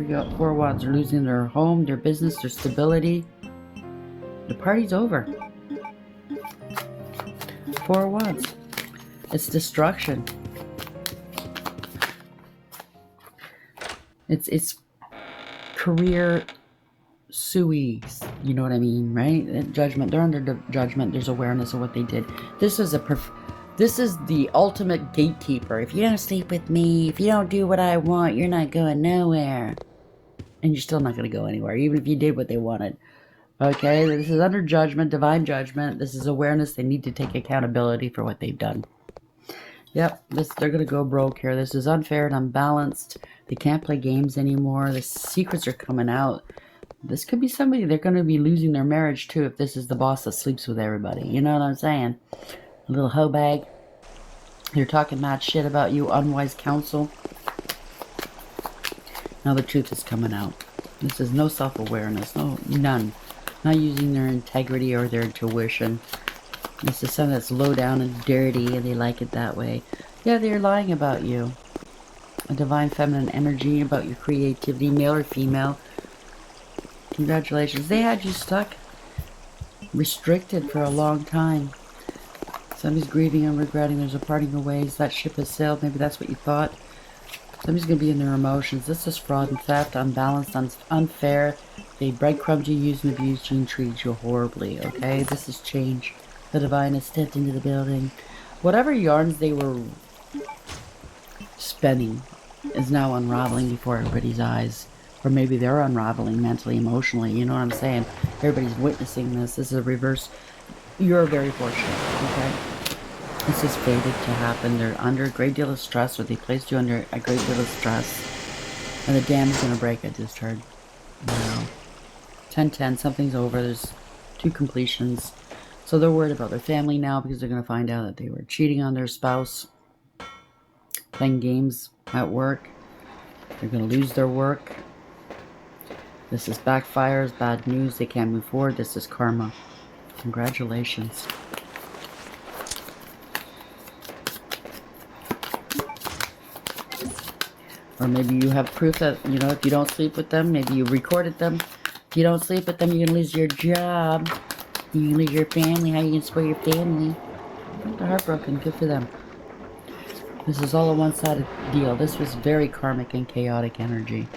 we go. 4 of Wands. They're losing their home, their business, their stability. The party's over. 4 of Wands. It's destruction. It's career sues. You know what I mean, right? Judgment. They're under judgment. There's awareness of what they did. This is the ultimate gatekeeper. If you don't sleep with me, if you don't do what I want, you're not going nowhere. And you're still not going to go anywhere, even if you did what they wanted. Okay, this is under judgment, divine judgment. This is awareness. They need to take accountability for what they've done. Yep, they're going to go broke here. This is unfair and unbalanced. They can't play games anymore. The secrets are coming out. This could be somebody, they're going to be losing their marriage too if this is the boss that sleeps with everybody. You know what I'm saying? A little hoe bag. They're talking mad shit about you, unwise counsel. Now the truth is coming out. This is no self-awareness, none. Not using their integrity or their intuition. This is something that's low down and dirty, and they like it that way. Yeah, they're lying about you. A divine feminine energy about your creativity, male or female. Congratulations. They had you stuck, restricted for a long time. Somebody's grieving and regretting. There's a parting of ways. That ship has sailed. Maybe that's what you thought. Somebody's going to be in their emotions. This is fraud and theft, unbalanced, unfair. They breadcrumbed you, used and abused you, and treated you horribly, okay? This is change. The divine has stepped into the building. Whatever yarns they were spinning is now unraveling before everybody's eyes. Or maybe they're unraveling mentally, emotionally. You know what I'm saying? Everybody's witnessing this. This is a reverse. You're very fortunate, okay? This is fated to happen. They're under a great deal of stress, or they placed you under a great deal of stress. And the dam is going to break, I just heard. Wow. 10-10, something's over. There's 2 completions. So they're worried about their family now because they're going to find out that they were cheating on their spouse. Playing games at work. They're going to lose their work. This is backfires, bad news. They can't move forward. This is karma. Congratulations. Or maybe you have proof that, you know, if you don't sleep with them, maybe you recorded them. If you don't sleep with them, you're going to lose your job. You can lose your family. How you can support your family? They're heartbroken. Good for them. This is all a one-sided deal. This was very karmic and chaotic energy.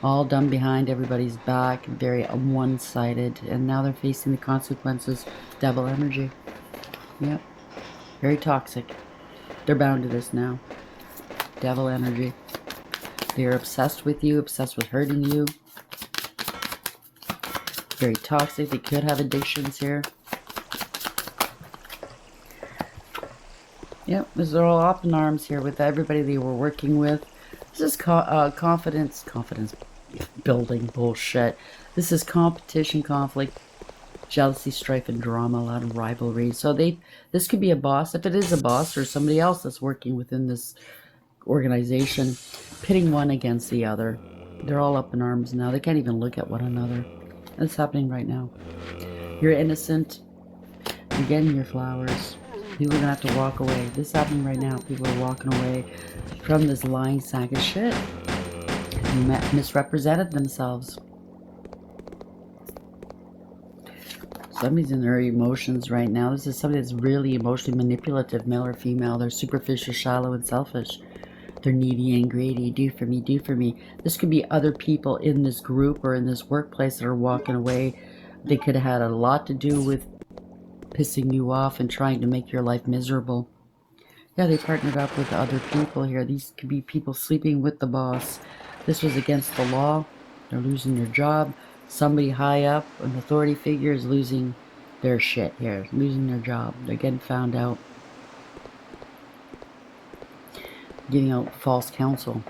All done behind everybody's back. Very one-sided. And now they're facing the consequences. Devil energy. Yep. Very toxic. They're bound to this now. Devil energy. They're obsessed with you. Obsessed with hurting you. Very toxic. They could have addictions here. Yep, these are all up in arms here with everybody they were working with. This is confidence building bullshit. This is competition, conflict, jealousy, strife, and drama. A lot of rivalry. So this could be a boss, if it is a boss, or somebody else that's working within this organization, pitting one against the other. They're all up in arms now. They can't even look at one another. That's happening right now. You're innocent. You're getting your flowers. People are gonna have to walk away. This is happening right now. People are walking away from this lying sack of shit. They misrepresented themselves. Somebody's in their emotions right now. This is somebody that's really emotionally manipulative, male or female. They're superficial, shallow, and selfish. They're needy and greedy. Do for me, do for me. This could be other people in this group or in this workplace that are walking away. They could have had a lot to do with pissing you off and trying to make your life miserable. Yeah, they partnered up with other people here. These could be people sleeping with the boss. This was against the law. They're losing their job. Somebody high up, an authority figure, is losing their shit here. Losing their job. They're getting found out. Giving out false counsel.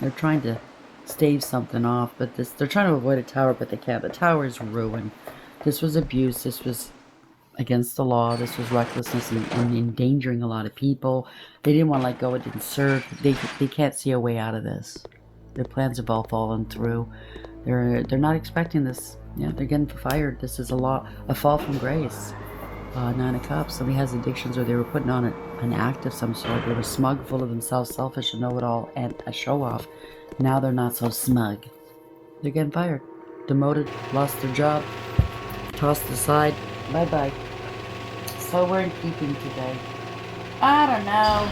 They're trying to stave something off, but they're trying to avoid a tower, but they can't. The tower is ruined. This was abuse. This was against the law. This was recklessness and endangering a lot of people. They didn't want to let go. It didn't serve. They can't see a way out of this. Their plans have all fallen through. They're not expecting this. Yeah, they're getting fired. This is a fall from grace. Nine of Cups. Somebody has addictions, or they were putting on an act of some sort. They were smug, full of themselves, selfish, and know-it-all, and a show-off. Now they're not so smug. They're getting fired, demoted, lost their job, tossed aside. Bye-bye. So we're in keeping today. I don't know.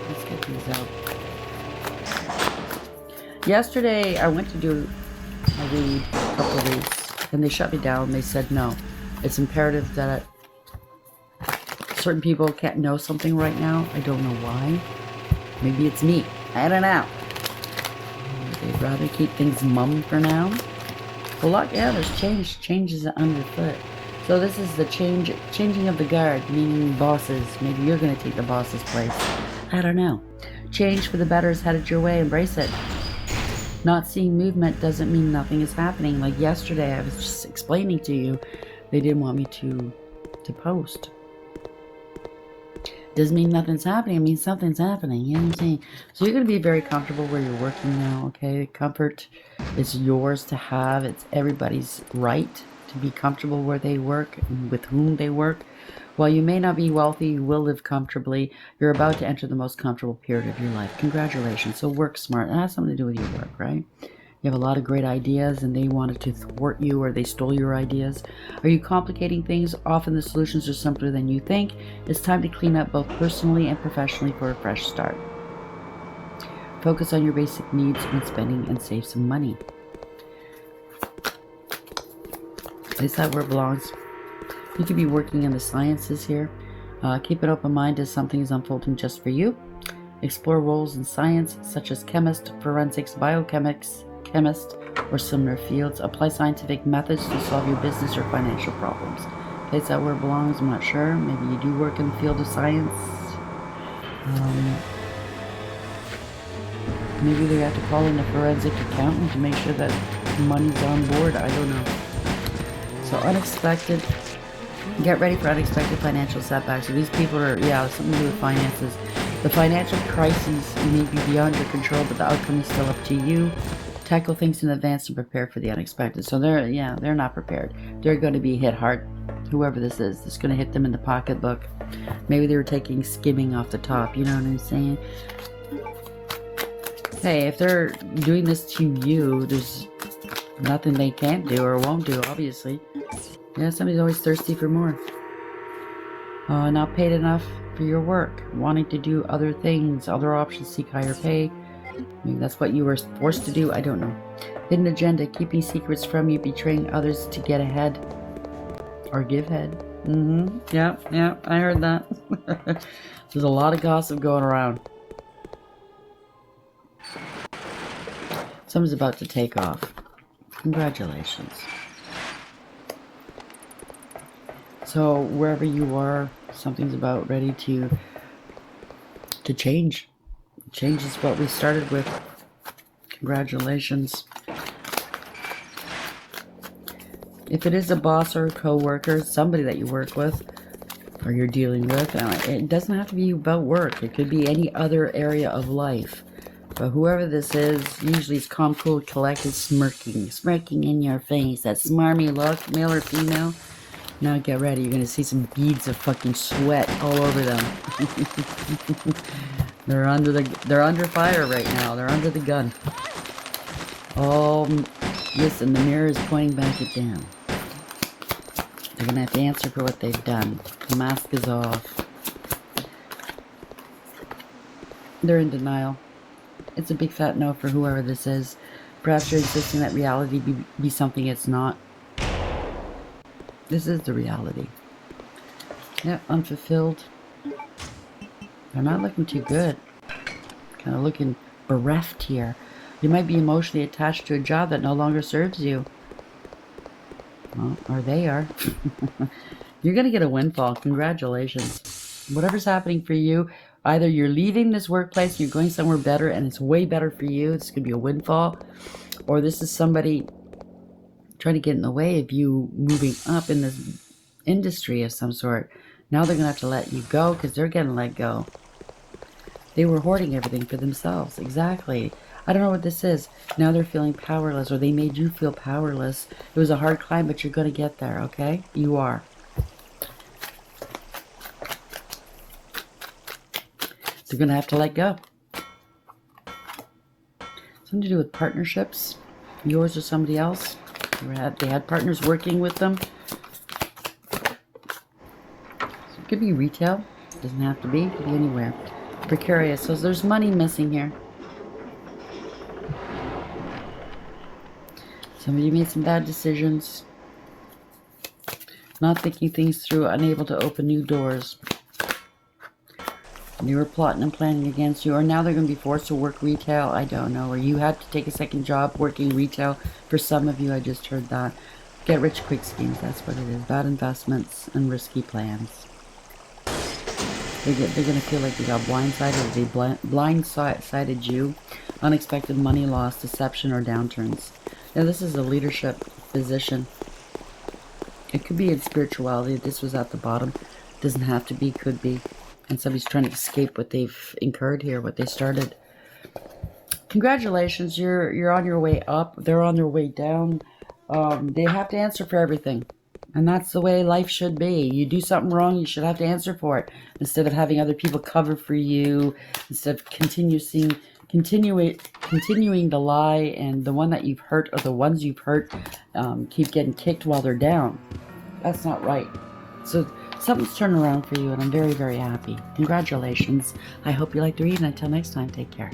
Let's get these out. Yesterday, I went to do a read, a couple of reads, and they shut me down. They said no. It's imperative that certain people can't know something right now. I don't know why. Maybe it's me. I don't know. They'd rather keep things mum for now. A lot, yeah, there's change. Change is underfoot. So this is the changing of the guard, meaning bosses. Maybe you're going to take the boss's place. I don't know. Change for the better is headed your way. Embrace it. Not seeing movement doesn't mean nothing is happening. Like yesterday, I was just explaining to you, they didn't want me to post. Doesn't mean nothing's happening. It means something's happening. You know what I'm saying? So you're going to be very comfortable where you're working now, okay? Comfort is yours to have. It's everybody's right to be comfortable where they work and with whom they work. While you may not be wealthy, you will live comfortably. You're about to enter the most comfortable period of your life. Congratulations. So work smart. That has something to do with your work, right? You have a lot of great ideas and they wanted to thwart you, or they stole your ideas. Are you complicating things? Often the solutions are simpler than you think. It's time to clean up both personally and professionally for a fresh start. Focus on your basic needs when spending and save some money. Place that where it belongs. You could be working in the sciences here. Keep an open mind as something is unfolding just for you. Explore roles in science such as chemist, forensics, biochemist, or similar fields. Apply scientific methods to solve your business or financial problems. Place that where it belongs. I'm not sure. Maybe you do work in the field of science. Maybe they have to call in a forensic accountant to make sure that money's on board. I don't know. So unexpected. Get ready for unexpected financial setbacks. So these people are, something to do with finances. The financial crises may be beyond your control, but the outcome is still up to you. Tackle things in advance and prepare for the unexpected. So they're not prepared. They're going to be hit hard. Whoever this is, it's going to hit them in the pocketbook. Maybe they were taking skimming off the top. You know what I'm saying? Hey, if they're doing this to you, there's nothing they can't do or won't do, obviously. Yeah, somebody's always thirsty for more. Not paid enough for your work. Wanting to do other things, other options, seek higher pay. Maybe that's what you were forced to do. I don't know. Hidden agenda, keeping secrets from you, betraying others to get ahead. Or give head. Yeah, I heard that. There's a lot of gossip going around. Someone's about to take off. Congratulations. So wherever you are, something's about ready to change. Change is what we started with. Congratulations. If it is a boss or a co-worker, somebody that you work with or you're dealing with, it doesn't have to be about work. It could be any other area of life. But whoever this is, usually it's calm, cool, collected, smirking in your face. That smarmy look, male or female. Now get ready, you're gonna see some beads of fucking sweat all over them. They're under fire right now. They're under the gun. Oh, listen, the mirror is pointing back at them. They're gonna have to answer for what they've done. The mask is off. They're in denial. It's a big fat no for whoever this is. Perhaps you're insisting that reality be something it's not. This is the reality. Yep, unfulfilled. They're not looking too good. Kind of looking bereft here. You might be emotionally attached to a job that no longer serves you. Well, or they are. You're going to get a windfall. Congratulations. Whatever's happening for you, either you're leaving this workplace, you're going somewhere better, and it's way better for you. It's going to be a windfall. Or this is somebody trying to get in the way of you moving up in this industry of some sort. Now they're going to have to let you go because they're getting let go. They were hoarding everything for themselves. Exactly. I don't know what this is. Now they're feeling powerless, or they made you feel powerless. It was a hard climb, but you're going to get there, okay? You are. So you're going to have to let go. Something to do with partnerships. Yours or somebody else. They had partners working with them. So it could be retail. It doesn't have to be. It could be anywhere. Precarious. So there's money missing here. Somebody made some bad decisions. Not thinking things through. Unable to open new doors. They were plotting and planning against you. Or now they're going to be forced to work retail. I don't know. Or you had to take a second job working retail. For some of you, I just heard that. Get rich quick schemes. That's what it is. Bad investments and risky plans. They're going to feel like they got blindsided. They blindsided you. Unexpected money loss, deception, or downturns. Now, this is a leadership position. It could be in spirituality. This was at the bottom. Doesn't have to be. Could be. And somebody's trying to escape what they've incurred here, what they started. Congratulations. You're on your way up. They're on their way down. They have to answer for everything. And that's the way life should be. You do something wrong, you should have to answer for it. Instead of having other people cover for you, instead of continuing the lie, and the one that you've hurt or the ones you've hurt keep getting kicked while they're down. That's not right. So something's turning around for you, and I'm very, very happy. Congratulations. I hope you liked the reading. Until next time, take care.